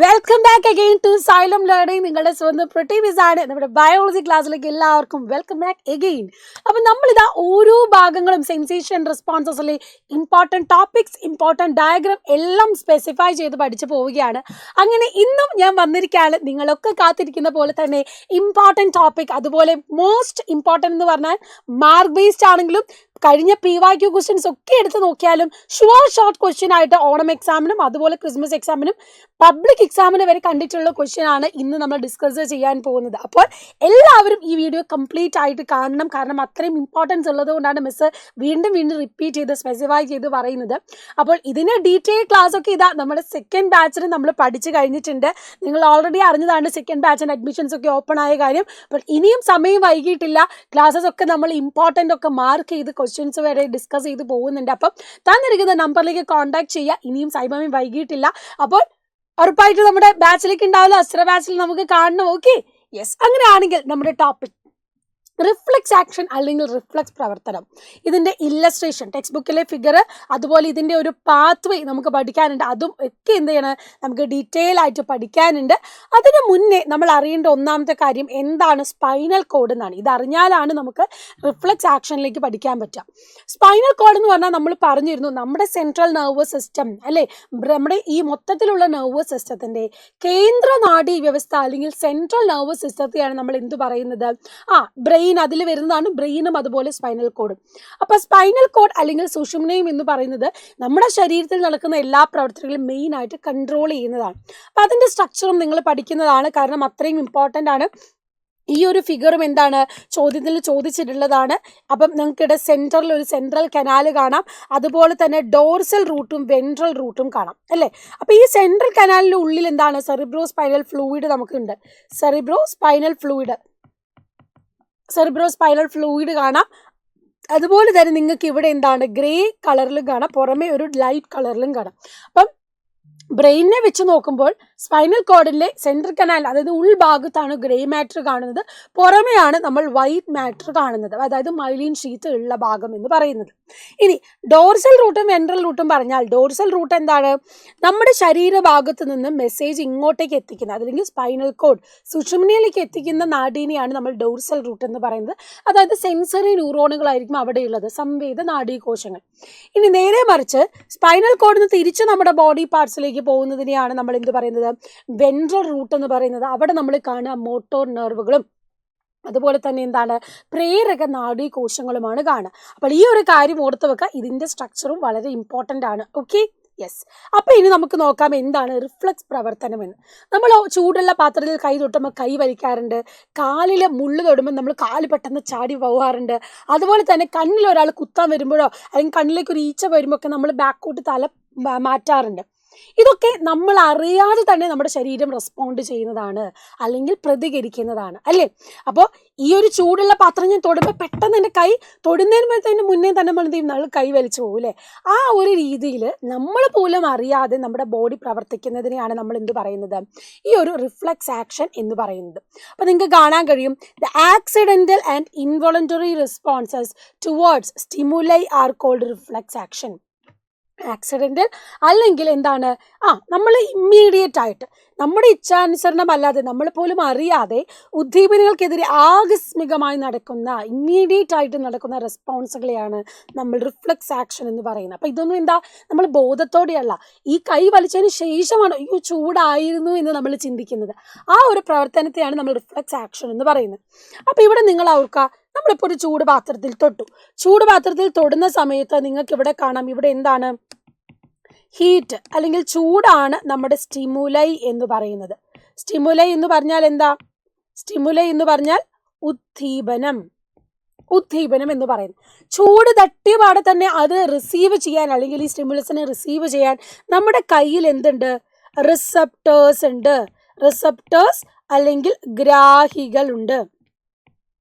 Welcome back again to Xylem learning. നിങ്ങളുടെ സ്വന്തം പ്രൊട്ടീവിസാണ്. നമ്മുടെ ബയോളജി ക്ലാസ്സിലേക്ക് എല്ലാവർക്കും വെൽക്കം ബാക്ക് അഗെയിൻ. അപ്പം നമ്മളിതാ ഓരോ ഭാഗങ്ങളും സെൻസേഷൻ റെസ്പോൺസസിലെ ഇമ്പോർട്ടൻറ്റ് ടോപ്പിക്സ്, ഇമ്പോർട്ടൻറ്റ് ഡയഗ്രാം എല്ലാം സ്പെസിഫൈ ചെയ്ത് പഠിച്ചു പോവുകയാണ്. അങ്ങനെ ഇന്നും ഞാൻ വന്നിരിക്കുകയാണ് നിങ്ങളൊക്കെ കാത്തിരിക്കുന്ന പോലെ തന്നെ ഇമ്പോർട്ടൻറ്റ് ടോപ്പിക്, അതുപോലെ മോസ്റ്റ് ഇമ്പോർട്ടൻ്റ് എന്ന് പറഞ്ഞാൽ മാർക്ക് ബേസ്ഡ് ആണെങ്കിലും കഴിഞ്ഞ PYQ ക്വസ്റ്റ്യൻസ് ഒക്കെ എടുത്ത് നോക്കിയാലും ഷോർട്ട് ക്വസ്റ്റ്യൻ ആയിട്ട് ഓണം എക്സാമിനും അതുപോലെ ക്രിസ്മസ് എക്സാമിനും പബ്ലിക് എക്സാമിന് വരെ കണ്ടിട്ടുള്ള ക്വസ്റ്റ്യൻ ആണ് ഇന്ന് നമ്മൾ ഡിസ്കസ് ചെയ്യാൻ പോകുന്നത്. അപ്പോൾ എല്ലാവരും ഈ വീഡിയോ കംപ്ലീറ്റ് ആയിട്ട് കാണണം. കാരണം അത്രയും ഇമ്പോർട്ടൻസ് ഉള്ളത് കൊണ്ടാണ് മിസ് വീണ്ടും റിപ്പീറ്റ് ചെയ്ത് സ്പെസിഫൈ ചെയ്ത് പറയുന്നത്. അപ്പോൾ ഇതിന് ഡീറ്റെയിൽ ക്ലാസ് ഒക്കെ ഇതാ നമ്മുടെ സെക്കൻഡ് ബാച്ചിന് നമ്മൾ പഠിച്ചു കഴിഞ്ഞിട്ടുണ്ട്. നിങ്ങൾ ഓൾറെഡി അറിഞ്ഞതാണ് സെക്കൻഡ് ബാച്ചിൻ്റെ അഡ്മിഷൻസ് ഒക്കെ ഓപ്പൺ ആയ കാര്യം. അപ്പോൾ ഇനിയും സമയം വൈകിട്ടില്ല. ക്ലാസ്സസ് ഒക്കെ നമ്മൾ ഇമ്പോർട്ടൻ്റ് ഒക്കെ മാർക്ക് ചെയ്ത് ക്വസ്റ്റ്യൻസ് വരെ ഡിസ്കസ് ചെയ്ത് പോകുന്നുണ്ട്. അപ്പം തന്നിരിക്കുന്ന നമ്പറിലേക്ക് കോൺടാക്ട് ചെയ്യുക. ഇനിയും സമയം വൈകിട്ടില്ല. അപ്പോൾ ഉറപ്പായിട്ട് നമ്മുടെ ബാച്ചിലേക്ക് ഉണ്ടാവില്ല, അസ്ത്ര ബാച്ചിൽ നമുക്ക് കാണണം. Okay, yes. അങ്ങനെയാണെങ്കിൽ നമ്മുടെ ടോപ്പിക് റിഫ്ലെക്സ് ആക്ഷൻ അല്ലെങ്കിൽ റിഫ്ലെക്സ് പ്രവർത്തനം. ഇതിൻ്റെ ഇല്ലസ്ട്രേഷൻ, ടെക്സ്റ്റ് ബുക്കിലെ ഫിഗർ, അതുപോലെ ഇതിൻ്റെ ഒരു പാത്ത് വേ നമുക്ക് പഠിക്കാനുണ്ട്. അതും ഒക്കെ എന്ത് ചെയ്യണം, നമുക്ക് ഡീറ്റെയിൽ ആയിട്ട് പഠിക്കാനുണ്ട്. അതിന് മുന്നേ നമ്മൾ അറിയേണ്ട ഒന്നാമത്തെ കാര്യം എന്താണ് സ്പൈനൽ കോഡ് എന്നാണ്. ഇതറിഞ്ഞാലാണ് നമുക്ക് റിഫ്ലെക്സ് ആക്ഷനിലേക്ക് പഠിക്കാൻ പറ്റുക. സ്പൈനൽ കോഡ് എന്ന് പറഞ്ഞാൽ നമ്മൾ പറഞ്ഞിരുന്നു നമ്മുടെ സെൻട്രൽ നെർവസ് സിസ്റ്റം അല്ലേ, നമ്മുടെ ഈ മൊത്തത്തിലുള്ള നെർവസ് സിസ്റ്റത്തിൻ്റെ കേന്ദ്ര നാഡീ വ്യവസ്ഥ അല്ലെങ്കിൽ സെൻട്രൽ നെർവസ് സിസ്റ്റത്തെയാണ് നമ്മൾ എന്ത് പറയുന്നത്, ബ്രെയിൻ. അതിൽ വരുന്നതാണ് ബ്രെയിനും അതുപോലെ സ്പൈനൽ കോഡും. അപ്പോൾ സ്പൈനൽ കോഡ് അല്ലെങ്കിൽ സുഷുമ്നയും എന്ന് പറയുന്നത് നമ്മുടെ ശരീരത്തിൽ നടക്കുന്ന എല്ലാ പ്രവർത്തനങ്ങളും മെയിൻ ആയിട്ട് കൺട്രോൾ ചെയ്യുന്നതാണ്. അപ്പം അതിൻ്റെ സ്ട്രക്ചറും നിങ്ങൾ പഠിക്കുന്നതാണ്. കാരണം അത്രയും ഇമ്പോർട്ടൻ്റ് ആണ്. ഈ ഒരു ഫിഗറും എന്താണ് ചോദ്യത്തിൽ ചോദിച്ചിട്ടുള്ളതാണ്. അപ്പം നിങ്ങൾക്കിടെ സെൻറ്ററിൽ ഒരു സെൻട്രൽ കനാൽ കാണാം, അതുപോലെ തന്നെ ഡോർസൽ റൂട്ടും വെൻട്രൽ റൂട്ടും കാണാം അല്ലേ. അപ്പോൾ ഈ സെൻട്രൽ കനാലിൻ്റെ ഉള്ളിൽ എന്താണ് സെറിബ്രോ സ്പൈനൽ ഫ്ലൂയിഡ് നമുക്കുണ്ട്. സെറിബ്രോ സ്പൈനൽ ഫ്ലൂയിഡ് കാണാം. അതുപോലെ തന്നെ നിങ്ങൾക്ക് ഇവിടെ എന്താണ് ഗ്രേ കളറിലും കാണാം, പുറമേ ഒരു ലൈറ്റ് കളറിലും കാണാം. അപ്പം ബ്രെയിനിനെ വെച്ച് നോക്കുമ്പോൾ സ്പൈനൽ കോഡിലെ സെൻട്രൽ കനാൽ, അതായത് ഉൾഭാഗത്താണ് ഗ്രേ മാറ്റർ കാണുന്നത്, പുറമെയാണ് നമ്മൾ വൈറ്റ് മാറ്റർ കാണുന്നത്, അതായത് മൈലിൻ ഷീത്ത് ഉള്ള ഭാഗം എന്ന് പറയുന്നത്. ഇനി ഡോർസൽ റൂട്ടും വെൻട്രൽ റൂട്ടും പറഞ്ഞാൽ, ഡോർസൽ റൂട്ട് എന്താണ്, നമ്മുടെ ശരീരഭാഗത്ത് നിന്ന് മെസ്സേജ് ഇങ്ങോട്ടേക്ക് എത്തിക്കുന്നത്, അല്ലെങ്കിൽ സ്പൈനൽ കോഡ് സുഷുമ്നയിലേക്ക് എത്തിക്കുന്ന നാഡീനെയാണ് നമ്മൾ ഡോർസൽ റൂട്ട് എന്ന് പറയുന്നത്. അതായത് സെൻസറി ന്യൂറോണുകളായിരിക്കും അവിടെയുള്ളത്, സംവേദ നാഡീകോശങ്ങൾ. ഇനി നേരെ മറിച്ച് സ്പൈനൽ കോഡിൽ നിന്ന് തിരിച്ച് നമ്മുടെ ബോഡി പാർട്സിലേക്ക് പോകുന്നതിനെയാണ് നമ്മൾ എന്ത് പറയുന്നത്, വെൻട്രൽ റൂട്ട് എന്ന് പറയുന്നത്. അവിടെ നമ്മൾ കാണുക മോട്ടോർ നെർവുകളും അതുപോലെ തന്നെ എന്താണ് പ്രേരക നാഡീകോശങ്ങളുമാണ് കാണുക. അപ്പോൾ ഈ ഒരു കാര്യം ഓർത്ത് വെക്കുക. ഇതിൻ്റെ സ്ട്രക്ചറും വളരെ ഇമ്പോർട്ടൻ്റ് ആണ്. Okay, yes. അപ്പോൾ ഇനി നമുക്ക് നോക്കാം എന്താണ് റിഫ്ലെക്സ് പ്രവർത്തനം എന്ന്. നമ്മൾ ചൂടുള്ള പാത്രത്തിൽ കൈ തൊട്ടുമ്പോൾ കൈ വലിക്കാറുണ്ട്, കാലിൽ മുള്ളു തൊടുമ്പോൾ നമ്മൾ കാല് പെട്ടെന്ന് ചാടി പോകാറുണ്ട്. അതുപോലെ തന്നെ കണ്ണിൽ ഒരാൾ കുത്താൻ വരുമ്പോഴോ അല്ലെങ്കിൽ കണ്ണിലേക്ക് ഒരു ഈച്ച വരുമ്പോൾ ഒക്കെ നമ്മൾ ബാക്കോട്ട് തല മാറ്റാറുണ്ട്. ഇതൊക്കെ നമ്മൾ അറിയാതെ തന്നെ നമ്മുടെ ശരീരം റെസ്പോണ്ട് ചെയ്യുന്നതാണ് അല്ലെങ്കിൽ പ്രതികരിക്കുന്നതാണ് അല്ലേ. അപ്പോൾ ഈ ഒരു ചൂടുള്ള പാത്രം ഞാൻ തൊടുമ്പോൾ പെട്ടെന്ന് എൻ്റെ കൈ തൊടുന്നതിന് മുന്നേ തന്നെ നമ്മൾ എന്ത് ചെയ്യും, നമ്മൾ കൈ വലിച്ചു പോകും അല്ലേ. ആ ഒരു രീതിയിൽ നമ്മൾ പോലും അറിയാതെ നമ്മുടെ ബോഡി പ്രവർത്തിക്കുന്നതിനെയാണ് നമ്മൾ എന്ത് പറയുന്നത്, ഈ ഒരു റിഫ്ലെക്സ് ആക്ഷൻ എന്ന് പറയുന്നത്. അപ്പോൾ നിങ്ങൾക്ക് കാണാൻ കഴിയും, the accidental and involuntary responses towards stimuli are called reflex action. Accidental അല്ലെങ്കിൽ എന്താണ്, നമ്മൾ ഇമ്മീഡിയറ്റ് ആയിട്ട് നമ്മുടെ ഇച്ഛാനുസരണം അല്ലാതെ നമ്മൾ പോലും അറിയാതെ ഉദ്ദീപനങ്ങൾക്കെതിരെ ആകസ്മികമായി നടക്കുന്ന ഇമ്മീഡിയറ്റ് ആയിട്ട് നടക്കുന്ന റെസ്പോൺസുകളെയാണ് നമ്മൾ റിഫ്ലെക്സ് ആക്ഷൻ എന്ന് പറയുന്നത്. അപ്പോൾ ഇതൊന്നും എന്താ നമ്മൾ ബോധത്തോടെയല്ല, ഈ കൈ വലിച്ചതിന് ശേഷമാണ് അയ്യോ ചൂടായിരുന്നു എന്ന് നമ്മൾ ചിന്തിക്കുന്നത്. ആ ഒരു പ്രവർത്തനത്തെയാണ് നമ്മൾ റിഫ്ലെക്സ് ആക്ഷൻ എന്ന് പറയുന്നത്. അപ്പോൾ ഇവിടെ നിങ്ങൾ ഓർക്കുക, നമ്മളിപ്പോൾ ഒരു ചൂട് പാത്രത്തിൽ തൊട്ടു. ചൂട് പാത്രത്തിൽ തൊടുന്ന സമയത്ത് നിങ്ങൾക്ക് ഇവിടെ കാണാം, ഇവിടെ എന്താണ് ഹീറ്റ് അല്ലെങ്കിൽ ചൂടാണ് നമ്മുടെ സ്റ്റിമുലൈ എന്ന് പറയുന്നത്. സ്റ്റിമുലൈ എന്ന് പറഞ്ഞാൽ എന്താ, സ്റ്റിമുലൈ എന്ന് പറഞ്ഞാൽ ഉദ്ദീപനം എന്ന് പറയുന്നത്. ചൂട് തട്ടിയ പാടെ തന്നെ അത് റിസീവ് ചെയ്യാൻ അല്ലെങ്കിൽ ഈ സ്റ്റിമുലസിനെ റിസീവ് ചെയ്യാൻ നമ്മുടെ കയ്യിൽ എന്തുണ്ട്, റിസപ്റ്റേഴ്സ് ഉണ്ട്. റിസപ്റ്റേഴ്സ് അല്ലെങ്കിൽ ഗ്രാഹികളുണ്ട്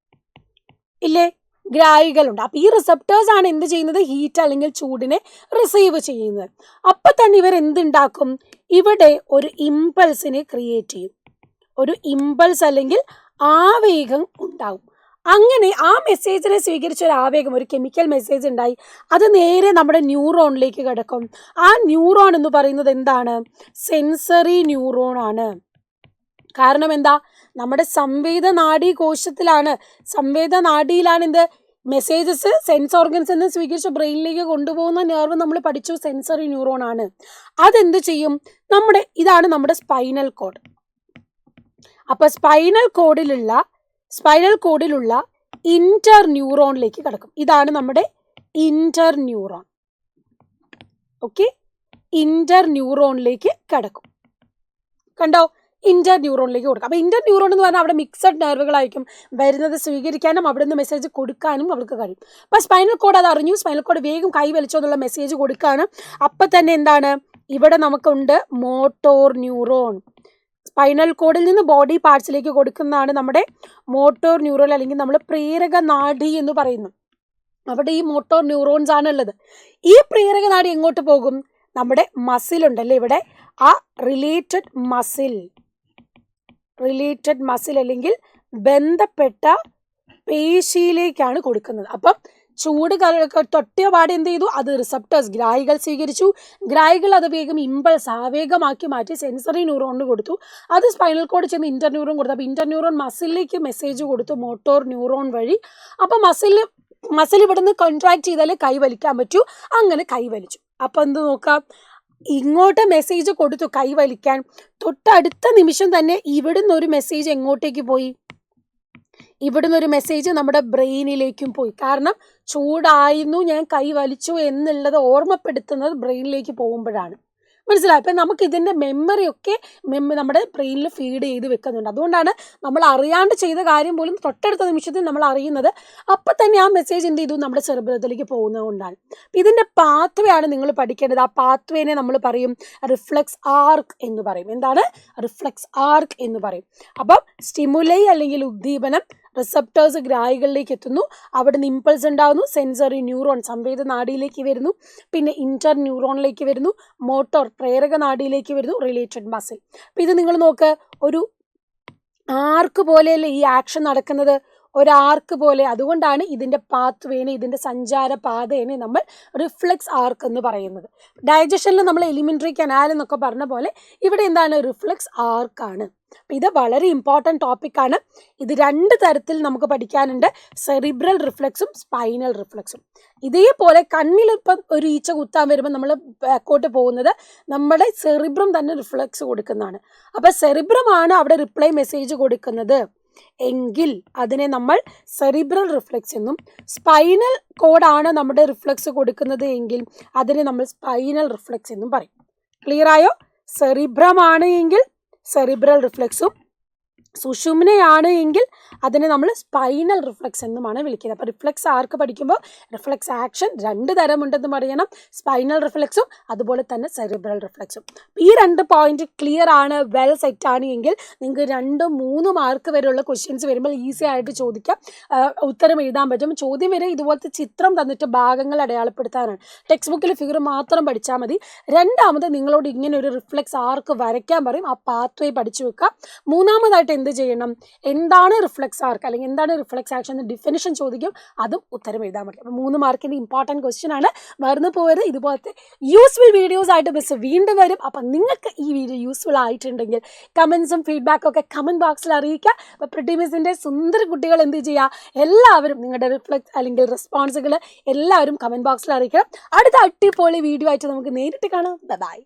ഇല്ലേ, ഗ്രാഹികളുണ്ട്. അപ്പോൾ ഈ റിസപ്റ്റേഴ്സ് ആണ് എന്ത് ചെയ്യുന്നത്, ഹീറ്റ് അല്ലെങ്കിൽ ചൂടിനെ റിസീവ് ചെയ്യുന്നത്. അപ്പം തന്നെ ഇവർ എന്തുണ്ടാക്കും, ഇവിടെ ഒരു ഇമ്പൾസിനെ ക്രിയേറ്റ് ചെയ്യും. ഒരു ഇമ്പൾസ് അല്ലെങ്കിൽ ആവേഗം ഉണ്ടാകും. അങ്ങനെ ആ മെസ്സേജിനെ സ്വീകരിച്ച ഒരു ആവേഗം, ഒരു കെമിക്കൽ മെസ്സേജ് ഉണ്ടായി, അത് നേരെ നമ്മുടെ ന്യൂറോണിലേക്ക് കിടക്കും. ആ ന്യൂറോൺ എന്ന് പറയുന്നത് എന്താണ്? സെൻസറി ന്യൂറോൺ ആണ്. കാരണം എന്താ? നമ്മുടെ സംവേദനാഡി കോശത്തിലാണ്, സംവേദനാഡിയിലാണ് എന്ത് മെസ്സേജസ് സെൻസ് ഓർഗൻസ് എന്ന് സ്വീകരിച്ച് ബ്രെയിനിലേക്ക് കൊണ്ടുപോകുന്ന നെർവ് നമ്മൾ പഠിച്ചു സെൻസറി ന്യൂറോൺ ആണ്. അതെന്ത് ചെയ്യും? ഇതാണ് നമ്മുടെ സ്പൈനൽ കോഡ്. അപ്പൊ സ്പൈനൽ കോഡിലുള്ള ഇന്റർ ന്യൂറോണിലേക്ക് കിടക്കും. ഇതാണ് നമ്മുടെ ഇന്റർ ന്യൂറോൺ. ഓക്കെ, ഇന്റർ ന്യൂറോണിലേക്ക് കിടക്കും. കണ്ടോ? ഇന്റർ ന്യൂറോണിലേക്ക് കൊടുക്കും. അപ്പോൾ ഇന്റർ ന്യൂറോൺ എന്ന് പറഞ്ഞാൽ അവിടെ മിക്സഡ് നെർവുകളായിരിക്കും വരുന്നത്, സ്വീകരിക്കാനും അവിടെ നിന്ന് മെസ്സേജ് കൊടുക്കാനും അവർക്ക് കഴിയും. അപ്പോൾ സ്പൈനൽ കോഡ് അത് അറിഞ്ഞു, സ്പൈനൽ കോഡ് വേഗം കൈ വലിച്ചോ എന്നുള്ള മെസ്സേജ് കൊടുക്കുകയാണ്. അപ്പം തന്നെ എന്താണ് ഇവിടെ നമുക്കുണ്ട്? Motor neuron. സ്പൈനൽ കോഡിൽ നിന്ന് ബോഡി പാർട്സിലേക്ക് കൊടുക്കുന്നതാണ് നമ്മുടെ മോട്ടോർ ന്യൂറോൺ, അല്ലെങ്കിൽ നമ്മൾ പ്രേരക നാഡി എന്ന് പറയുന്നു. അവിടെ ഈ മോട്ടോർ ന്യൂറോൺസ് ആണ് ഉള്ളത്. ഈ പ്രേരക നാഡി എങ്ങോട്ട് പോകും? നമ്മുടെ മസിൽ ഉണ്ടല്ലേ ഇവിടെ, ആ റിലേറ്റഡ് മസിൽ അല്ലെങ്കിൽ ബന്ധപ്പെട്ട പേശിയിലേക്കാണ് കൊടുക്കുന്നത്. അപ്പം ചൂട് തൊട്ടിയ പാടെ എന്ത് ചെയ്തു? അത് റിസപ്റ്റേഴ്സ്, ഗ്രാഹികൾ സ്വീകരിച്ചു. ഗ്രാഹികൾ അത് വേഗം ഇമ്പൾസ്, ആവേഗമാക്കി മാറ്റി സെൻസറി ന്യൂറോണിന് കൊടുത്തു. അത് സ്പൈനൽ കോഡ് ചെന്ന് ഇന്റർ ന്യൂറോൺ കൊടുത്തു. അപ്പോൾ ഇന്റർ ന്യൂറോൺ മസിലിലേക്ക് മെസ്സേജ് കൊടുത്തു മോട്ടോർ ന്യൂറോൺ വഴി. അപ്പോൾ മസിൽ ഇവിടുന്ന് കോൺട്രാക്ട് ചെയ്താലേ കൈ വലിക്കാൻ പറ്റൂ. അങ്ങനെ കൈ വലിച്ചു. അപ്പം എന്ത് നോക്കാം? ഇങ്ങോട്ട് മെസ്സേജ് കൊടുത്തു കൈ വലിക്കാൻ. തൊട്ടടുത്ത നിമിഷം തന്നെ ഇവിടുന്ന് ഒരു മെസ്സേജ് എങ്ങോട്ടേക്ക് പോയി? ഇവിടുന്ന് ഒരു മെസ്സേജ് നമ്മുടെ ബ്രെയിനിലേക്കും പോയി. കാരണം ചൂടായിരുന്നു, ഞാൻ കൈ വലിച്ചു എന്നുള്ളത് ഓർമ്മപ്പെടുത്തുന്നത് ബ്രെയിനിലേക്ക് പോകുമ്പോഴാണ്. മനസ്സിലായി? അപ്പം നമുക്ക് ഇതിൻ്റെ മെമ്മറിയൊക്കെ നമ്മുടെ ബ്രെയിനിൽ ഫീഡ് ചെയ്ത് വെക്കുന്നുണ്ട്. അതുകൊണ്ടാണ് നമ്മൾ അറിയാണ്ട് ചെയ്ത കാര്യം പോലും തൊട്ടടുത്ത നിമിഷത്തിൽ നമ്മൾ അറിയുന്നത്. അപ്പം തന്നെ ആ മെസ്സേജ് എന്ത് ചെയ്തു? നമ്മുടെ സെറിബ്രത്തിലേക്ക് പോകുന്നത് കൊണ്ടാണ്. ഇതിൻ്റെ പാത്വേ ആണ് നിങ്ങൾ പഠിക്കേണ്ടത്. ആ പാത്വേനെ നമ്മൾ പറയും റിഫ്ലെക്സ് ആർക്ക് എന്ന് പറയും. എന്താണ്? റിഫ്ലെക്സ് ആർക്ക് എന്ന് പറയും. അപ്പം സ്റ്റിമുലൈ അല്ലെങ്കിൽ ഉദ്ദീപനം, റിസപ്റ്റേഴ്സ് ഗ്രാഹികളിലേക്ക് എത്തുന്നു, അവിടെ നിന്ന് ഇമ്പൾസ് ഉണ്ടാകുന്നു, സെൻസറി ന്യൂറോൺ സംവേദനാഡിയിലേക്ക് വരുന്നു, പിന്നെ ഇന്റർ ന്യൂറോണിലേക്ക് വരുന്നു, മോട്ടോർ പ്രേരക നാഡിയിലേക്ക് വരുന്നു, റിലേറ്റഡ് മസിൽ. അപ്പം ഇത് നിങ്ങൾ നോക്ക്, ഒരു ആർക്ക് പോലെയല്ലേ ഈ ആക്ഷൻ നടക്കുന്നത്? ഒരാർക്ക് പോലെ. അതുകൊണ്ടാണ് ഇതിൻ്റെ പാത്വേനെ, ഇതിൻ്റെ സഞ്ചാര പാതേനെ നമ്മൾ റിഫ്ലെക്സ് ആർക്ക് എന്ന് പറയുന്നത്. ഡൈജഷനിൽ നമ്മൾ എലിമെൻ്ററി കനാൽ എന്നൊക്കെ പറഞ്ഞ പോലെ ഇവിടെ എന്താണ്? റിഫ്ലെക്സ് ആർക്കാണ്. അപ്പം ഇത് വളരെ ഇമ്പോർട്ടൻ്റ് ടോപ്പിക്കാണ്. ഇത് 2 തരത്തിൽ നമുക്ക് പഠിക്കാനുണ്ട്, സെറിബ്രൽ റിഫ്ലെക്സും സ്പൈനൽ റിഫ്ലെക്സും. ഇതേപോലെ കണ്ണിൽ ഇപ്പം ഒരു ഈച്ച കുത്താൻ വരുമ്പോൾ നമ്മൾ ബാക്കോട്ട് പോകുന്നത് നമ്മുടെ സെറിബ്രം തന്നെ റിഫ്ലെക്സ് കൊടുക്കുന്നതാണ്. അപ്പം സെറിബ്രമാണ് അവിടെ റിപ്ലൈ മെസ്സേജ് കൊടുക്കുന്നത് എങ്കിൽ അതിനെ നമ്മൾ സെറിബ്രൽ റിഫ്ലെക്സ് എന്നും, സ്പൈനൽ കോഡാണ് നമ്മുടെ റിഫ്ലെക്സ് കൊടുക്കുന്നത് എങ്കിൽ അതിനെ നമ്മൾ സ്പൈനൽ റിഫ്ലെക്സ് എന്നും പറയും. ക്ലിയർ ആയോ? സെറിബ്രമാണ് എങ്കിൽ സെറിബ്രൽ റിഫ്ലെക്സും, സുഷുമ്നയാണ് എങ്കിൽ അതിനെ നമ്മൾ സ്പൈനൽ റിഫ്ലെക്സ് എന്നുമാണ് വിളിക്കുന്നത്. അപ്പോൾ റിഫ്ലെക്സ് ആർക്ക് പഠിക്കുമ്പോൾ റിഫ്ലെക്സ് ആക്ഷൻ 2 തരമുണ്ടെന്ന് പറയണം, സ്പൈനൽ റിഫ്ലെക്സും അതുപോലെ തന്നെ സെറിബ്രൽ റിഫ്ലെക്സും. ഈ 2 പോയിന്റ് ക്ലിയർ ആണ്, വെൽ സെറ്റ് ആണ് എങ്കിൽ നിങ്ങൾക്ക് 2-3 മാർക്ക് വരെയുള്ള ക്വസ്റ്റ്യൻസ് വരുമ്പോൾ ഈസി ആയിട്ട് ചോദിക്കാം, ഉത്തരം എഴുതാൻ പറ്റും. ചോദ്യം വരെ ഇതുപോലത്തെ ചിത്രം തന്നിട്ട് ഭാഗങ്ങൾ അടയാളപ്പെടുത്താനാണ്. ടെക്സ്റ്റ് ബുക്കിൽ ഫിഗർ മാത്രം പഠിച്ചാൽ മതി. രണ്ടാമത് നിങ്ങളോട് ഇങ്ങനെ ഒരു റിഫ്ലെക്സ് ആർക്ക് വരയ്ക്കാൻ പറയും, ആ പാത്വേ പഠിച്ചു വെക്കുക. മൂന്നാമതായിട്ട് എന്ത് ചെയ്യണം? എന്താണ് റിഫ്ലെക്സ് ആർക്ക് അല്ലെങ്കിൽ എന്താണ് റിഫ്ലെക്സ് ആക്ഷൻ എന്ന് ഡിഫിനിഷൻ ചോദിക്കും, അതും ഉത്തരം എഴുതാൻ പറ്റും. അപ്പോൾ 3 മാർക്കിൻ്റെ ഇമ്പോർട്ടൻറ്റ് ക്വസ്റ്റ്യൻ ആണ്. മറന്നു പോയത്. ഇതുപോലത്തെ യൂസ്ഫുൾ വീഡിയോസ് ആയിട്ട് മിസ് വീണ്ടും വരും. അപ്പം നിങ്ങൾക്ക് ഈ വീഡിയോ യൂസ്ഫുൾ ആയിട്ടുണ്ടെങ്കിൽ കമൻസും ഫീഡ്ബാക്കും ഒക്കെ കമൻറ്റ് ബോക്സിൽ അറിയിക്കുക. അപ്പോൾ പ്രിട്ടി മിസ്സിൻ്റെ സുന്ദര കുട്ടികൾ എന്ത് ചെയ്യുക? എല്ലാവരും നിങ്ങളുടെ റിഫ്ലെക്സ് അല്ലെങ്കിൽ റെസ്പോൺസുകൾ എല്ലാവരും കമൻറ്റ് ബോക്സിൽ അറിയിക്കണം. അടുത്ത അടിപൊളി വീഡിയോ ആയിട്ട് നമുക്ക് നേരിട്ട് കാണാം. ബൈ.